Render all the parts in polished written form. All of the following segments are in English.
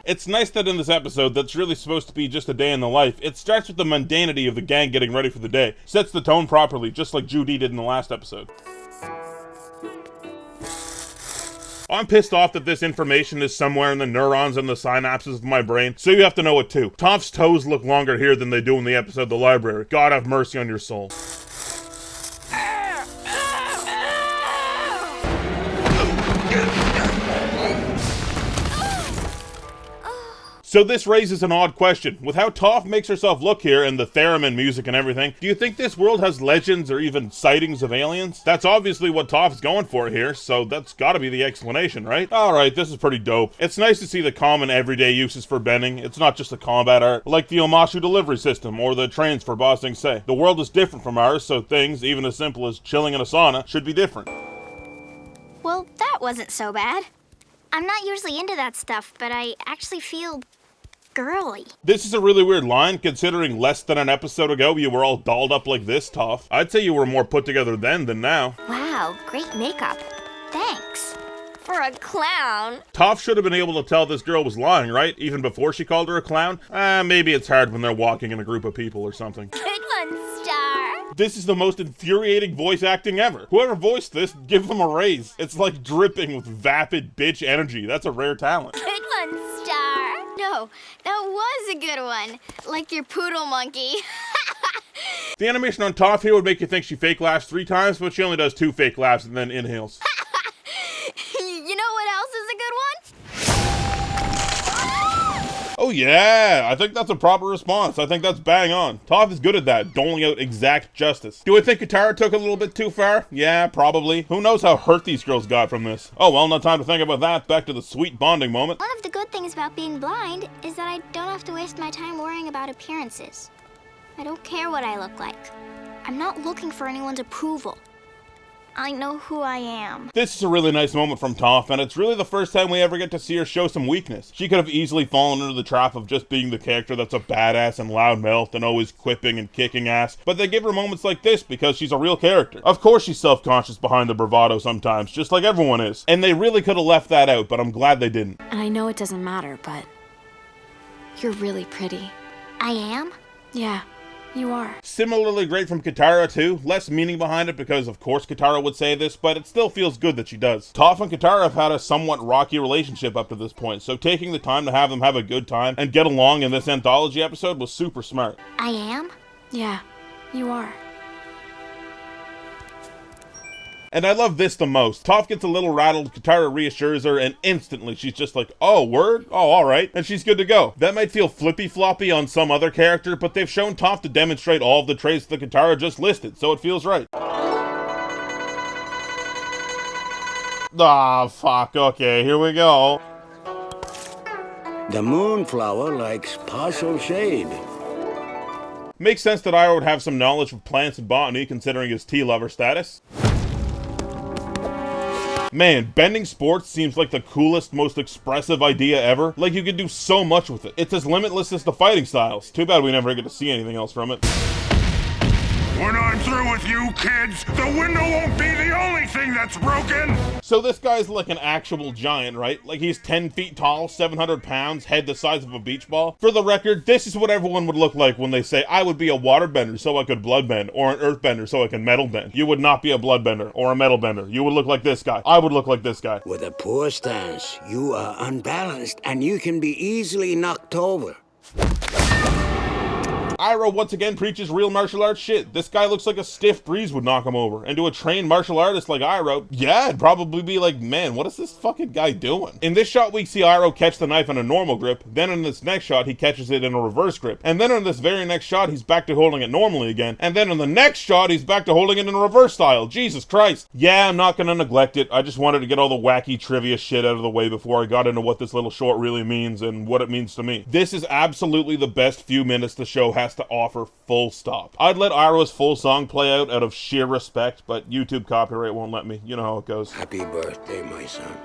It's nice that in this episode that's really supposed to be just a day in the life, it starts with the mundanity of the gang getting ready for the day. Sets the tone properly, just like Judy did in the last episode. I'm pissed off that this information is somewhere in the neurons and the synapses of my brain, so you have to know it too. Toph's toes look longer here than they do in the episode The Library. God have mercy on your soul. So this raises an odd question. With how Toph makes herself look here and the theremin music and everything, do you think this world has legends or even sightings of aliens? That's obviously what Toph's going for here, so that's gotta be the explanation, right? Alright, this is pretty dope. It's nice to see the common everyday uses for bending. It's not just a combat art, like the Omashu delivery system or the trains for Ba Sing Se. The world is different from ours, so things, even as simple as chilling in a sauna, should be different. Well, that wasn't so bad. I'm not usually into that stuff, but I actually feel girly. This is a really weird line, considering less than an episode ago you were all dolled up like this, Toph. I'd say you were more put together then than now. Wow, great makeup. Thanks. For a clown. Toph should have been able to tell this girl was lying, right? Even before she called her a clown? Maybe it's hard when they're walking in a group of people or something. Good one, Star. This is the most infuriating voice acting ever. Whoever voiced this, give them a raise. It's like dripping with vapid bitch energy. That's a rare talent. Good one, Star. No, that was a good one. Like your poodle monkey. The animation on Toph here would make you think she fake laughs 3 times, but she only does 2 fake laughs and then inhales. You know what else is a good one? Oh yeah, I think that's a proper response. I think that's bang on. Toph is good at that, doling out exact justice. Do I think Katara took it a little bit too far? Yeah, probably. Who knows how hurt these girls got from this? Oh well, no time to think about that. Back to the sweet bonding moment. One of the good things about being blind is that I don't have to waste my time worrying about appearances. I don't care what I look like. I'm not looking for anyone's approval. I know who I am. This is a really nice moment from Toph, and it's really the first time we ever get to see her show some weakness. She could have easily fallen into the trap of just being the character that's a badass and loudmouthed and always quipping and kicking ass, but they give her moments like this because she's a real character. Of course she's self-conscious behind the bravado sometimes, just like everyone is, and they really could have left that out, but I'm glad they didn't. And I know it doesn't matter, but you're really pretty. I am? Yeah. You are. Similarly great from Katara too. Less meaning behind it because of course Katara would say this, but it still feels good that she does. Toph and Katara have had a somewhat rocky relationship up to this point, so taking the time to have them have a good time and get along in this anthology episode was super smart. I am? Yeah, you are. And I love this the most. Toph gets a little rattled, Katara reassures her, and instantly she's just like, oh, word? Oh, alright. And she's good to go. That might feel flippy-floppy on some other character, but they've shown Toph to demonstrate all of the traits that Katara just listed, so it feels right. Ah, fuck. Okay, here we go. The moonflower likes partial shade. Makes sense that Iroh would have some knowledge of plants and botany, considering his tea lover status. Man, bending sports seems like the coolest, most expressive idea ever. Like you could do so much with it. It's as limitless as the fighting styles. Too bad we never get to see anything else from it. When I'm through with you kids, the window won't be the only thing that's broken! So this guy's like an actual giant, right? Like he's 10 feet tall, 700 pounds, head the size of a beach ball. For the record, this is what everyone would look like when they say, I would be a waterbender so I could bloodbend, or an earthbender so I can metal bend. You would not be a bloodbender or a metal bender. You would look like this guy. I would look like this guy. With a poor stance, you are unbalanced and you can be easily knocked over. Iroh once again preaches real martial arts shit. This guy looks like a stiff breeze would knock him over. And to a trained martial artist like Iroh, yeah, it'd probably be like, man, what is this fucking guy doing? In this shot, we see Iroh catch the knife in a normal grip. Then in this next shot, he catches it in a reverse grip. And then in this very next shot, he's back to holding it normally again. And then in the next shot, he's back to holding it in a reverse style. Jesus Christ. Yeah, I'm not gonna neglect it. I just wanted to get all the wacky trivia shit out of the way before I got into what this little short really means and what it means to me. This is absolutely the best few minutes the show has to offer, full stop. I'd let Iroh's full song play out of sheer respect, but YouTube copyright won't let me. You know how it goes. Happy birthday, my son.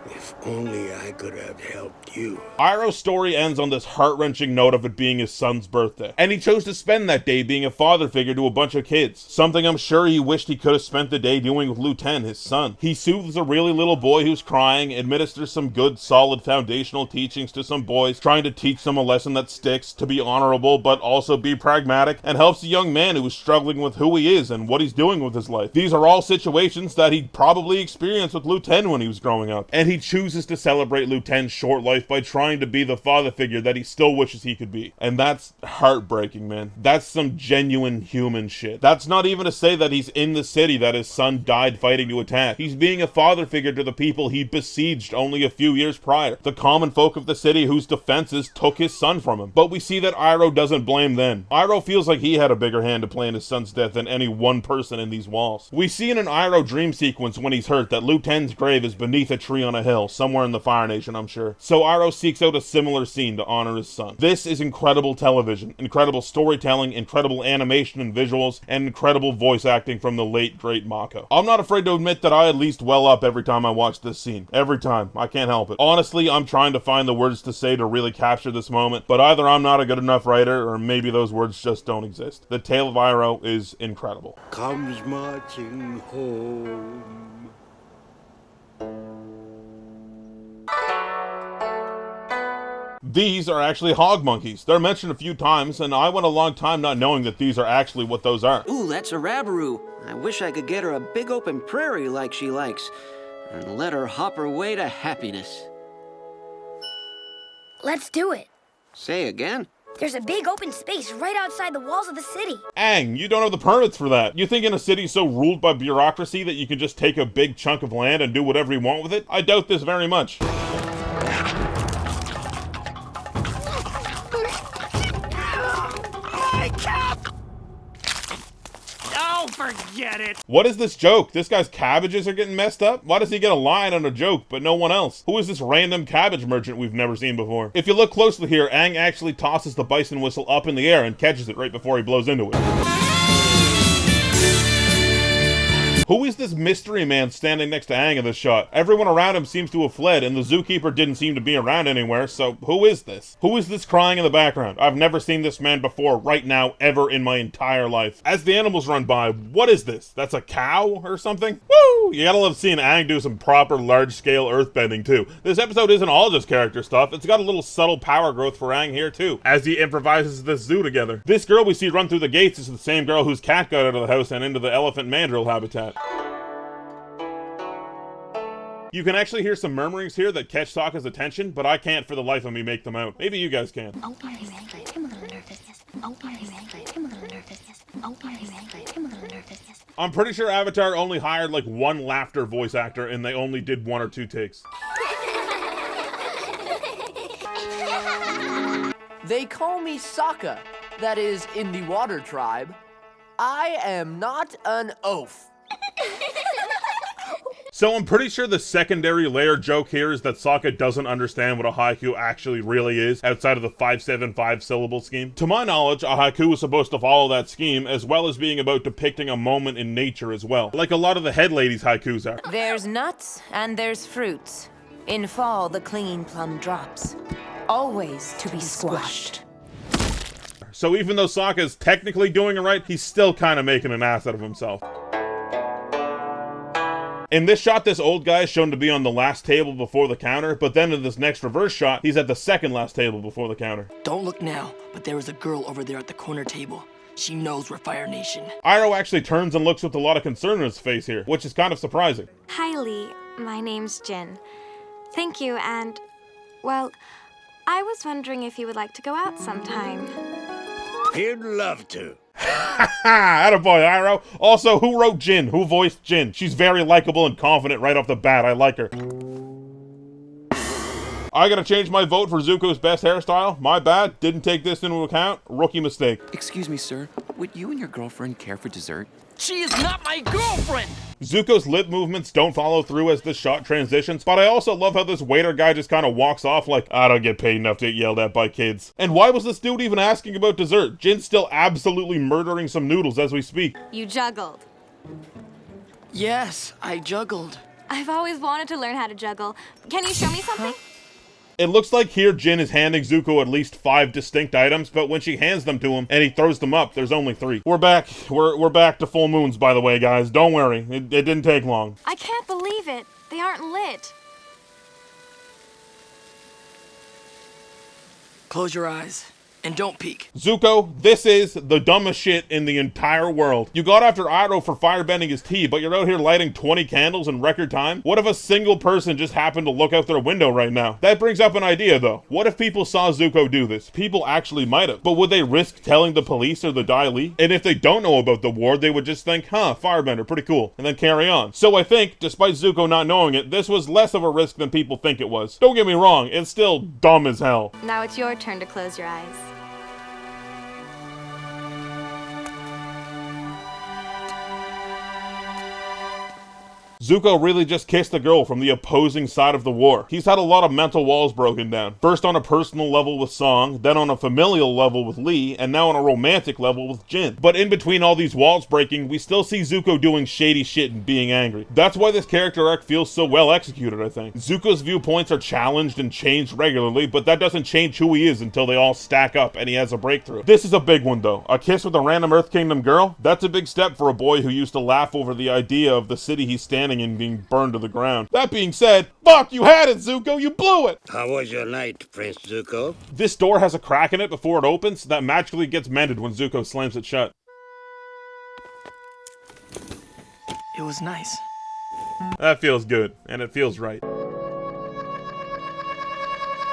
If only I could have helped you. Iroh's story ends on this heart-wrenching note of it being his son's birthday, and he chose to spend that day being a father figure to a bunch of kids, something I'm sure he wished he could have spent the day doing with Liu Ten, his son. He soothes a really little boy who's crying, administers some good, solid foundational teachings to some boys, trying to teach them a lesson that sticks, to be honorable but also be pragmatic, and helps a young man who is struggling with who he is and what he's doing with his life. These are all situations that he'd probably experienced with Liu Ten when he was growing up, and he chooses to celebrate Liu Ten's short life by trying to be the father figure that he still wishes he could be. And that's heartbreaking, man. That's some genuine human shit. That's not even to say that he's in the city that his son died fighting to attack. He's being a father figure to the people he besieged only a few years prior, the common folk of the city whose defenses took his son from him. But we see that Iroh doesn't blame them. Iroh feels like he had a bigger hand to play in his son's death than any one person in these walls. We see in an Iroh dream sequence when he's hurt that Liu Ten's grave is beneath a tree on a hill, somewhere in the Fire Nation, I'm sure. So Iroh seeks out a similar scene to honor his son. This is incredible television, incredible storytelling, incredible animation and visuals, and incredible voice acting from the late, great Mako. I'm not afraid to admit that I at least well up every time I watch this scene. Every time. I can't help it. Honestly, I'm trying to find the words to say to really capture this moment, but either I'm not a good enough writer, or maybe those words just don't exist. The tale of Iroh is incredible. Comes marching home. These are actually hog monkeys. They're mentioned a few times, and I went a long time not knowing that these are actually what those are. Ooh, that's a Rabaroo. I wish I could get her a big open prairie like she likes, and let her hop her way to happiness. Let's do it. Say again? There's a big open space right outside the walls of the city. Aang, you don't have the permits for that. You think in a city so ruled by bureaucracy that you can just take a big chunk of land and do whatever you want with it? I doubt this very much. Oh, forget it. What is this joke? This guy's cabbages are getting messed up? Why does he get a line on a joke, but no one else? Who is this random cabbage merchant we've never seen before? If you look closely here, Aang actually tosses the bison whistle up in the air and catches it right before he blows into it. Who is this mystery man standing next to Aang in this shot? Everyone around him seems to have fled, and the zookeeper didn't seem to be around anywhere, so who is this? Who is this crying in the background? I've never seen this man before, right now, ever in my entire life. As the animals run by, what is this? That's a cow or something? Woo! You gotta love seeing Aang do some proper large-scale earthbending, too. This episode isn't all just character stuff, it's got a little subtle power growth for Aang here, too, as he improvises this zoo together. This girl we see run through the gates is the same girl whose cat got out of the house and into the elephant mandrill habitat. You can actually hear some murmurings here that catch Sokka's attention, but I can't for the life of me make them out. Maybe you guys can. I'm pretty sure Avatar only hired like one laughter voice actor and they only did 1 or 2 takes. They call me Sokka, that is, in the water tribe. I am not an oaf. So I'm pretty sure the secondary layer joke here is that Sokka doesn't understand what a haiku actually really is outside of the 575 syllable scheme. To my knowledge, a haiku is supposed to follow that scheme as well as being about depicting a moment in nature as well, like a lot of the head ladies' haikus are. There's nuts and there's fruits. In fall, the clinging plum drops, always to be squashed. So even though Sokka is technically doing it right, he's still kind of making an ass out of himself. In this shot, this old guy is shown to be on the last table before the counter, but then in this next reverse shot, he's at the second last table before the counter. Don't look now, but there is a girl over there at the corner table. She knows we're Fire Nation. Iroh actually turns and looks with a lot of concern in his face here, which is kind of surprising. Hi, Lee. My name's Jin. Thank you, and, well, I was wondering if you would like to go out sometime. He'd love to. Attaboy, Iroh. Also, who wrote Jin? Who voiced Jin? She's very likable and confident right off the bat. I like her. I gotta change my vote for Zuko's best hairstyle. My bad. Didn't take this into account. Rookie mistake. Excuse me, sir. Would you and your girlfriend care for dessert? She is not my girlfriend! Zuko's lip movements don't follow through as this shot transitions, but I also love how this waiter guy just kind of walks off like, I don't get paid enough to get yelled at by kids. And why was this dude even asking about dessert? Jin's still absolutely murdering some noodles as we speak. You juggled. Yes, I juggled. I've always wanted to learn how to juggle. Can you show me something? It looks like here Jin is handing Zuko at least 5 distinct items, but when she hands them to him and he throws them up, there's only 3. We're back. We're back to full moons, by the way, guys. Don't worry. It didn't take long. I can't believe it. They aren't lit. Close your eyes and don't peek. Zuko, this is the dumbest shit in the entire world. You got after Iroh for firebending his tea, but you're out here lighting 20 candles in record time? What if a single person just happened to look out their window right now? That brings up an idea, though. What if people saw Zuko do this? People actually might have. But would they risk telling the police or the Dai Li? And if they don't know about the war, they would just think, huh, firebender, pretty cool, and then carry on. So I think, despite Zuko not knowing it, this was less of a risk than people think it was. Don't get me wrong, it's still dumb as hell. Now it's your turn to close your eyes. Zuko really just kissed a girl from the opposing side of the war. He's had a lot of mental walls broken down. First on a personal level with Song, then on a familial level with Lee, and now on a romantic level with Jin. But in between all these walls breaking, we still see Zuko doing shady shit and being angry. That's why this character arc feels so well executed, I think. Zuko's viewpoints are challenged and changed regularly, but that doesn't change who he is until they all stack up and he has a breakthrough. This is a big one though. A kiss with a random Earth Kingdom girl? That's a big step for a boy who used to laugh over the idea of the city he's standing in being burned to the ground. That being said, fuck, you had it, Zuko, you blew it! How was your night, Prince Zuko? This door has a crack in it before it opens that magically gets mended when Zuko slams it shut. It was nice. That feels good, and it feels right.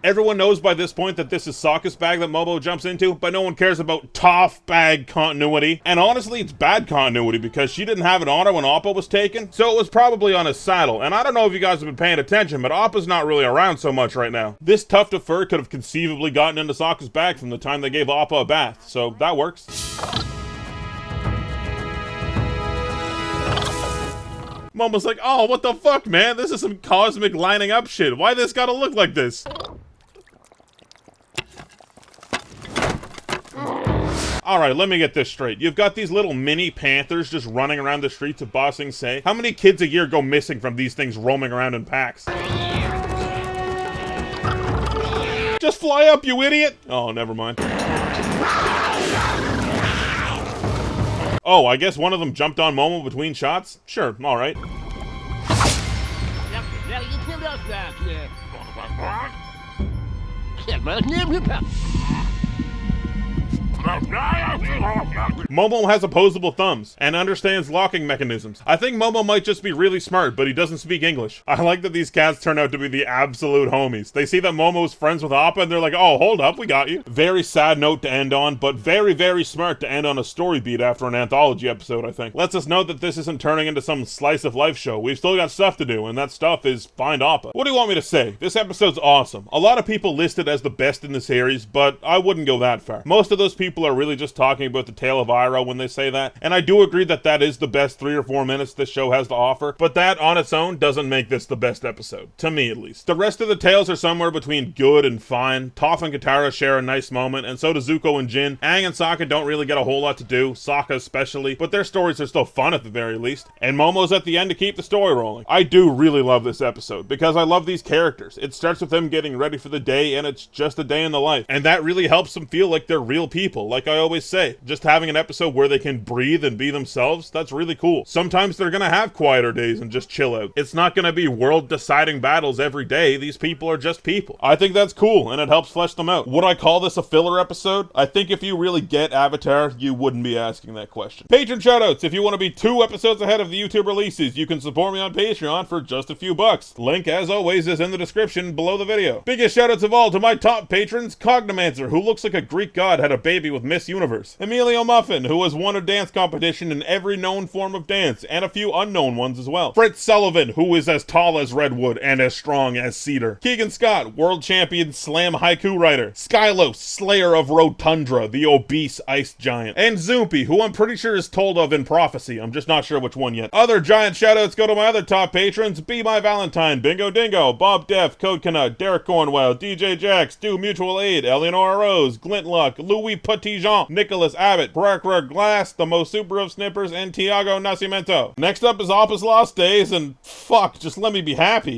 Everyone knows by this point that this is Sokka's bag that Momo jumps into, but no one cares about Toph bag continuity. And honestly, it's bad continuity because she didn't have it on her when Appa was taken, so it was probably on his saddle. And I don't know if you guys have been paying attention, but Appa's not really around so much right now. This tuft of fur could have conceivably gotten into Sokka's bag from the time they gave Appa a bath, so that works. Momo's like, oh, what the fuck, man? This is some cosmic lining up shit. Why this gotta look like this? Alright, let me get this straight. You've got these little mini panthers just running around the streets of Ba Sing Se. How many kids a year go missing from these things roaming around in packs? Just fly up, you idiot! Oh, never mind. Oh, I guess one of them jumped on Momo between shots? Sure, alright. Momo has opposable thumbs and understands locking mechanisms. I think Momo might just be really smart, but he doesn't speak English. I like that these cats turn out to be the absolute homies. They see that Momo's friends with Appa and they're like, oh, hold up, we got you. Very sad note to end on, but very, very smart to end on a story beat after an anthology episode, I think. Lets us know that this isn't turning into some slice of life show. We've still got stuff to do, and that stuff is find Appa. What do you want me to say? This episode's awesome. A lot of people list it as the best in the series, but I wouldn't go that far. Most of those people are really just talking about the tale of Iroh when they say that, and I do agree that that is the best 3 or 4 minutes this show has to offer, but that on its own doesn't make this the best episode, to me at least. The rest of the tales are somewhere between good and fine. Toph and Katara share a nice moment, and so do Zuko and Jin. Aang and Sokka don't really get a whole lot to do, Sokka especially, but their stories are still fun at the very least, and Momo's at the end to keep the story rolling. I do really love this episode, because I love these characters. It starts with them getting ready for the day, and it's just a day in the life, and that really helps them feel like they're real people. Like I always say, just having an episode where they can breathe and be themselves, that's really cool. Sometimes they're gonna have quieter days and just chill out. It's not gonna be world-deciding battles every day. These people are just people. I think that's cool, and it helps flesh them out. Would I call this a filler episode? I think if you really get Avatar, you wouldn't be asking that question. Patron shoutouts. If you want to be 2 episodes ahead of the YouTube releases, you can support me on Patreon for just a few bucks. Link, as always, is in the description below the video. Biggest shoutouts of all to my top patrons, Cognomancer, who looks like a Greek god had a baby with Miss Universe. Emilio Muffin, who has won a dance competition in every known form of dance, and a few unknown ones as well. Fritz Sullivan, who is as tall as redwood and as strong as cedar. Keegan Scott, world champion slam haiku writer. Skylos, slayer of Rotundra, the obese ice giant. And Zoopy, who I'm pretty sure is told of in prophecy. I'm just not sure which one yet. Other giant shoutouts go to my other top patrons: Be My Valentine, Bingo Dingo, Bob Def, Code Canut, Derek Cornwell, DJ Jax, Do Mutual Aid, Eleanor Rose, Glintlock, Louis Tijon, Nicholas Abbott, Parker Glass, the most super of snippers, and Tiago Nascimento. Next up is Opus Lost Days, and fuck, just let me be happy.